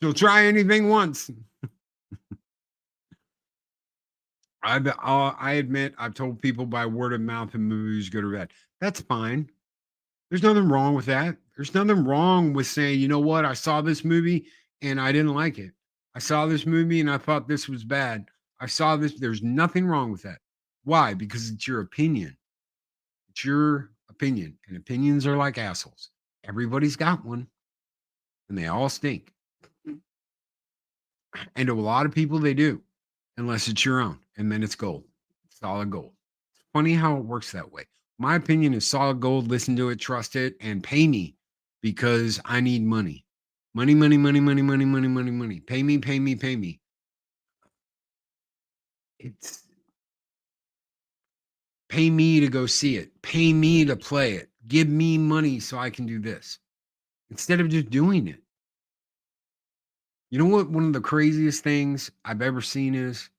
She'll try anything once. I admit I've told people by word of mouth and movies good or bad. That's fine. There's nothing wrong with that. There's nothing wrong with saying, you know what? I saw this movie and I didn't like it. I saw this movie and I thought this was bad. I saw this. There's nothing wrong with that. Why? Because it's your opinion. It's your opinion. And opinions are like assholes. Everybody's got one. And they all stink. And to a lot of people, they do. Unless it's your own. And then it's gold. Solid gold. It's funny how it works that way. My opinion is solid gold. Listen to it, trust it, and pay me because I need money. Money, money, money, money, money, money, money, money. Pay me, pay me, pay me. It's pay me to go see it. Pay me to play it. Give me money so I can do this. Instead of just doing it. You know what? One of the craziest things I've ever seen is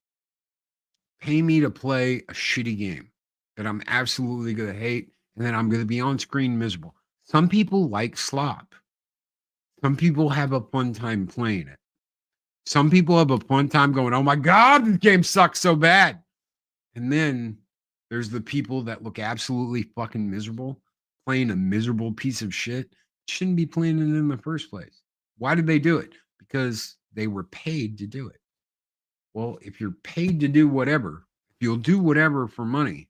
pay me to play a shitty game that I'm absolutely going to hate, and then I'm going to be on screen miserable. Some people like slop. Some people have a fun time playing it. Some people have a fun time going, oh my God, this game sucks so bad. And then there's the people that look absolutely fucking miserable, playing a miserable piece of shit. Shouldn't be playing it in the first place. Why did they do it? Because they were paid to do it. Well, if you're paid to do whatever, if you'll do whatever for money,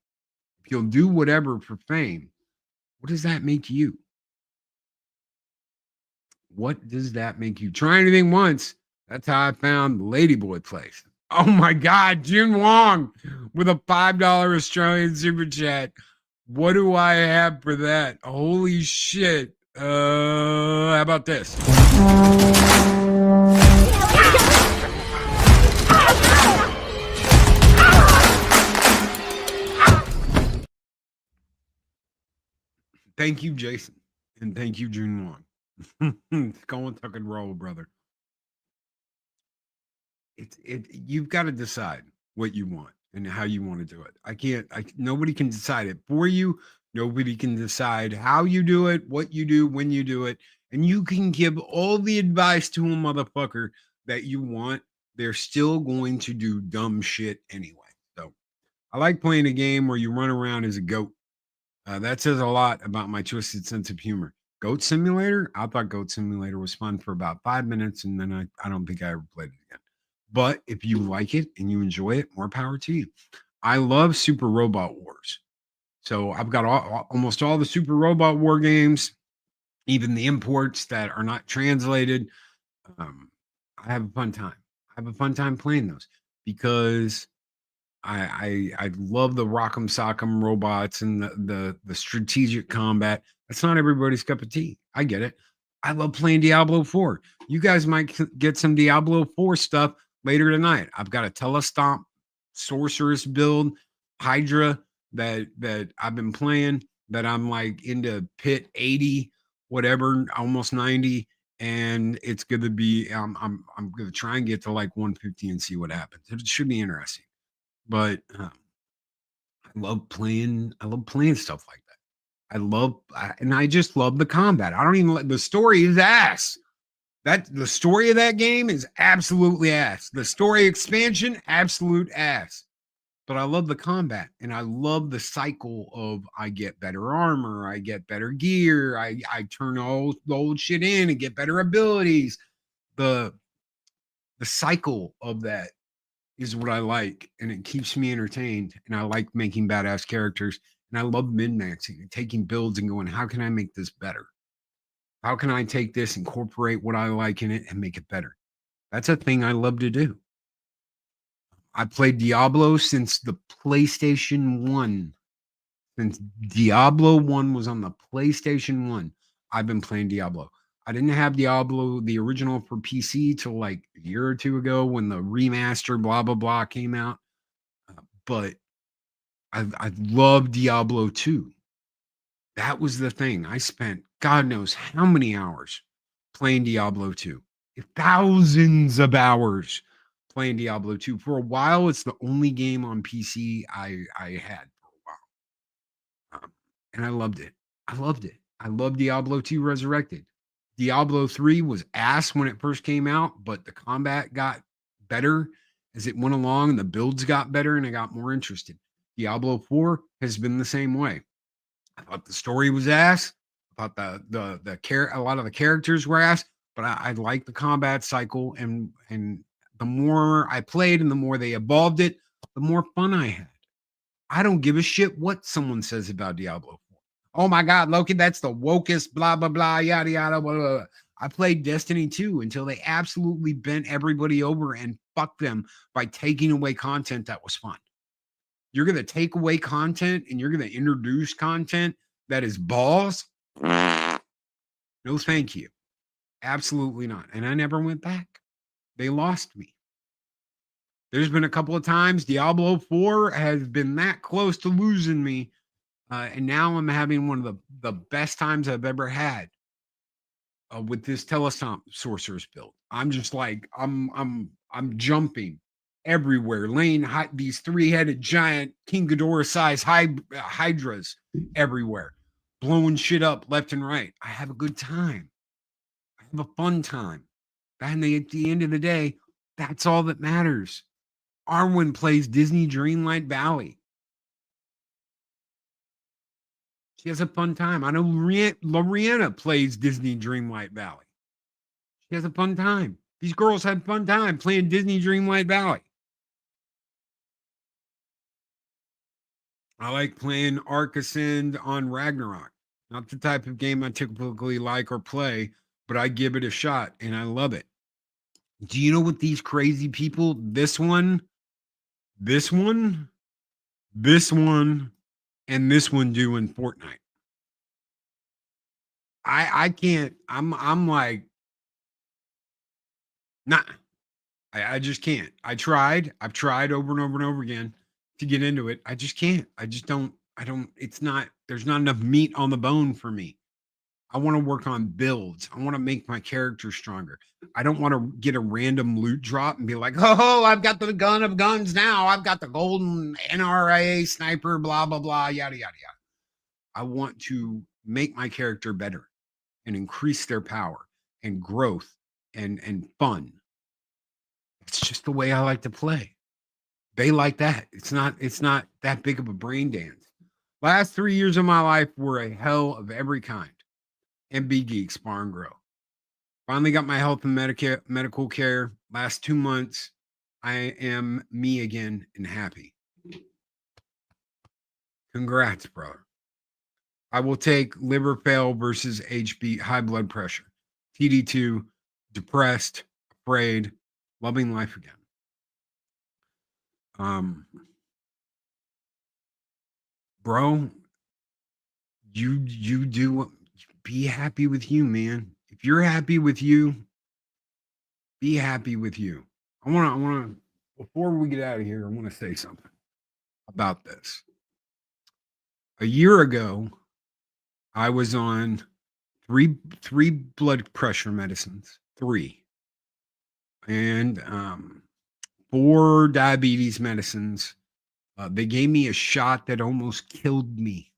if you'll do whatever for fame, what does that make you? What does that make you? Try anything once. That's how I found the Ladyboy place. Oh my God, June Wong with a $5 Australian super chat. What do I have for that? Holy shit. How about this? Thank you, Jason. And thank you, June Wong. Go and tuck and roll, brother. You've got to decide what you want and how you want to do it. Nobody can decide it for you. Nobody can decide how you do it, what you do, when you do it. And you can give all the advice to a motherfucker that you want. They're still going to do dumb shit anyway. So I like playing a game where you run around as a goat. That says a lot about my twisted sense of humor. Goat Simulator? I thought Goat Simulator was fun for about 5 minutes, and then I don't think I ever played it again. But if you like it and you enjoy it, more power to you. I love Super Robot Wars. So I've got almost all the Super Robot War games, even the imports that are not translated. I have a fun time. I have a fun time playing those because I love the rock'em sock'em robots and the strategic combat. That's not everybody's cup of tea. I get it. I love playing Diablo 4. You guys might get some Diablo 4 stuff later tonight. I've got a Telestomp sorceress build, Hydra that I've been playing, that I'm like into pit 80, whatever, almost 90. And it's gonna be I'm gonna try and get to like 150 and see what happens. It should be interesting. But I love playing stuff like that. And I just love the combat. I don't even the story is ass. The story of that game is absolutely ass. The story expansion, absolute ass. But I love the combat, and I love the cycle of I get better armor, I get better gear, I turn all the old shit in and get better abilities. The cycle of that is what I like, and it keeps me entertained. And I like making badass characters, and I love min-maxing and taking builds and going, how can I make this better? How can I take this, incorporate what I like in it, and make it better? That's a thing I love to do. I played Diablo since the PlayStation 1. Since Diablo 1 was on the PlayStation 1, I've been playing Diablo. I didn't have Diablo, the original, for PC till like a year or two ago when the remaster blah, blah, blah came out. But I love Diablo 2. That was the thing. I spent God knows how many hours playing Diablo 2. Thousands of hours playing Diablo 2. For a while, it's the only game on PC I had for a while. And I loved it. I loved it. I loved Diablo 2 Resurrected. Diablo 3 was ass when it first came out, but the combat got better as it went along and the builds got better and I got more interested. Diablo 4 has been the same way. I thought the story was ass. I thought a lot of the characters were ass, but I liked the combat cycle, and the more I played and the more they evolved it, the more fun I had. I don't give a shit what someone says about Diablo 4. Oh my God, Loki, that's the wokest, blah, blah, blah, yada, yada, blah, blah, blah. I played Destiny 2 until they absolutely bent everybody over and fucked them by taking away content that was fun. You're going to take away content and you're going to introduce content that is balls? No, thank you. Absolutely not. And I never went back. They lost me. There's been a couple of times Diablo 4 has been that close to losing me. And now I'm having one of the best times I've ever had with this Telestomp sorcerer's build. I'm just like, I'm jumping everywhere, laying these 3-headed giant King Ghidorah size hydras everywhere, blowing shit up left and right. I have a good time. I have a fun time. And at the end of the day, that's all that matters. Arwen plays Disney Dreamlight Valley. She has a fun time. I know Loriana plays Disney Dreamlight Valley. She has a fun time. These girls had fun time playing Disney Dreamlight Valley. I like playing Ark Ascend on Ragnarok. Not the type of game I typically like or play, but I give it a shot and I love it. Do you know what these crazy people, this one, and this one do in Fortnite? I can't, I'm like, nah, I just can't. I've tried over and over and over again to get into it. I just can't. There's not enough meat on the bone for me. I want to work on builds. I want to make my character stronger. I don't want to get a random loot drop and be like, oh, I've got the gun of guns now. I've got the golden NRA sniper, blah, blah, blah, yada, yada, yada. I want to make my character better and increase their power and growth and fun. It's just the way I like to play. They like that. It's not that big of a brain dance. Last 3 years of my life were a hell of every kind. MB Geek, Spar and Grow. Finally got my health and medical care last 2 months. I am me again and happy. Congrats, brother. I will take liver fail versus high blood pressure. TD2, depressed, afraid, loving life again. Bro, you do, be happy with you, man. If you're happy with you, be happy with you. I want to before we get out of here, I want to say something about this. A year ago, I was on three blood pressure medicines, 3, and 4 diabetes medicines. They gave me a shot that almost killed me.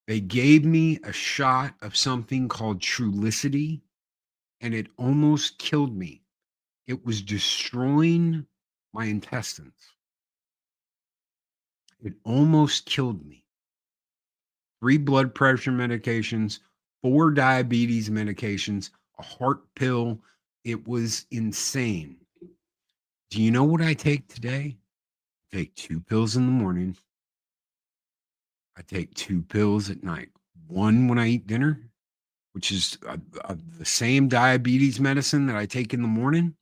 They gave me a shot of something called Trulicity, and it almost killed me. It was destroying my intestines. It almost killed me. 3 blood pressure medications, 4 diabetes medications, a heart pill. It was insane. Do you know what I take today? I take 2 pills in the morning. I take 2 pills at night. 1 when I eat dinner, which is the same diabetes medicine that I take in the morning,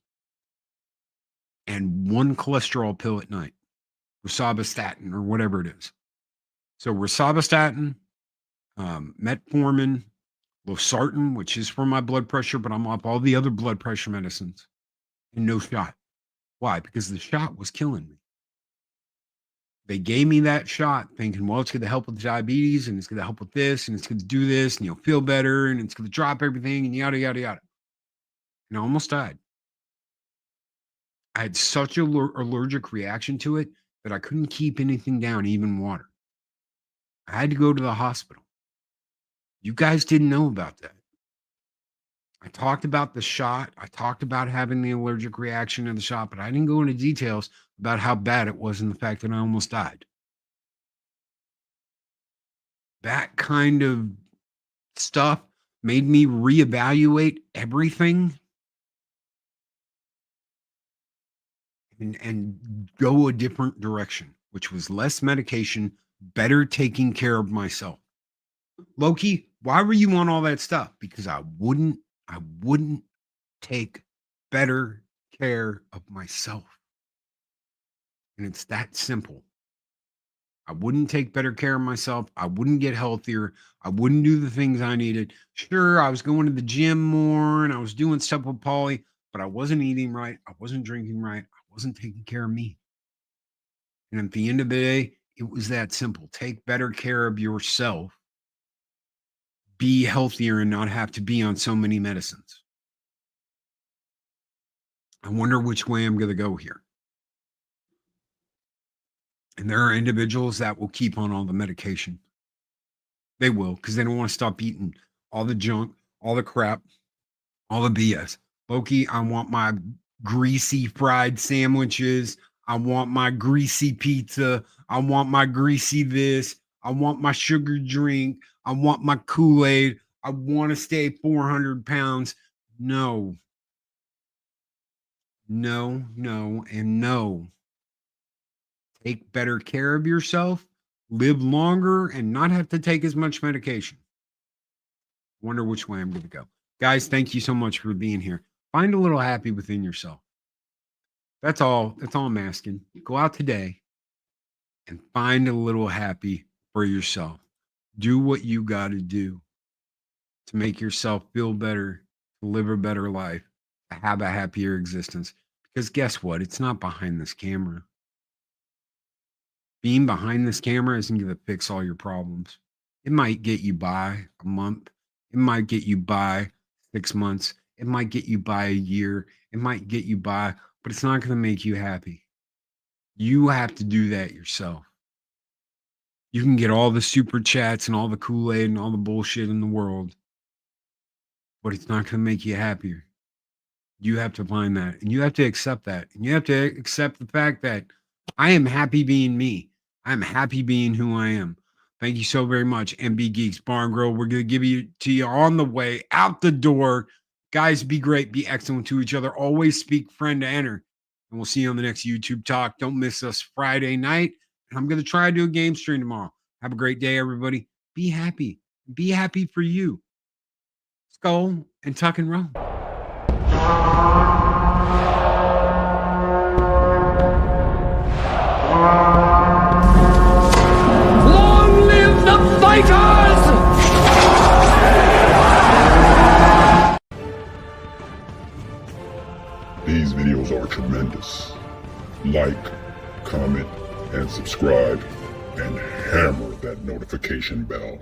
and 1 cholesterol pill at night, rosuvastatin or whatever it is. So rosuvastatin, metformin, losartan, which is for my blood pressure, but I'm off all the other blood pressure medicines, and no shot. Why? Because the shot was killing me. They gave me that shot thinking, well, it's going to help with diabetes, and it's going to help with this, and it's going to do this, and you'll feel better, and it's going to drop everything, and yada, yada, yada. And I almost died. I had such an allergic reaction to it that I couldn't keep anything down, even water. I had to go to the hospital. You guys didn't know about that. I talked about the shot. I talked about having the allergic reaction to the shot, but I didn't go into details about how bad it was and the fact that I almost died. That kind of stuff made me reevaluate everything and go a different direction, which was less medication, better taking care of myself. Loki, why were you on all that stuff? Because I wouldn't take better care of myself. And it's that simple. I wouldn't take better care of myself. I wouldn't get healthier. I wouldn't do the things I needed. Sure, I was going to the gym more and I was doing stuff with Polly, but I wasn't eating right. I wasn't drinking right. I wasn't taking care of me. And at the end of the day, it was that simple. Take better care of yourself. Be healthier and not have to be on so many medicines. I wonder which way I'm going to go here. And there are individuals that will keep on all the medication. They will, because they don't want to stop eating all the junk, all the crap, all the BS. Loki, I want my greasy fried sandwiches. I want my greasy pizza. I want my greasy this. I want my sugar drink. I want my Kool-Aid. I want to stay 400 pounds. No. No, no, and no. Take better care of yourself, live longer, and not have to take as much medication. Wonder which way I'm going to go. Guys, thank you so much for being here. Find a little happy within yourself. That's all I'm asking. Go out today and find a little happy for yourself. Do what you got to do to make yourself feel better, to live a better life, to have a happier existence. Because guess what? It's not behind this camera. Being behind this camera isn't going to fix all your problems. It might get you by a month. It might get you by 6 months. It might get you by a year. It might get you by, but it's not going to make you happy. You have to do that yourself. You can get all the super chats and all the Kool-Aid and all the bullshit in the world, but it's not going to make you happier. You have to find that, and you have to accept that. And you have to accept the fact that I am happy being me. I'm happy being who I am. Thank you so very much, MB Geeks Bar and Grill. We're going to give you to you on the way out the door. Guys, be great, be excellent to each other. Always speak friend to enter. And we'll see you on the next YouTube talk. Don't miss us Friday night. And I'm going to try to do a game stream tomorrow. Have a great day, everybody. Be happy. Be happy for you. Skull and tuck and roll. Long live the fighters! These videos are tremendous. Like, comment, and subscribe, and hammer that notification bell.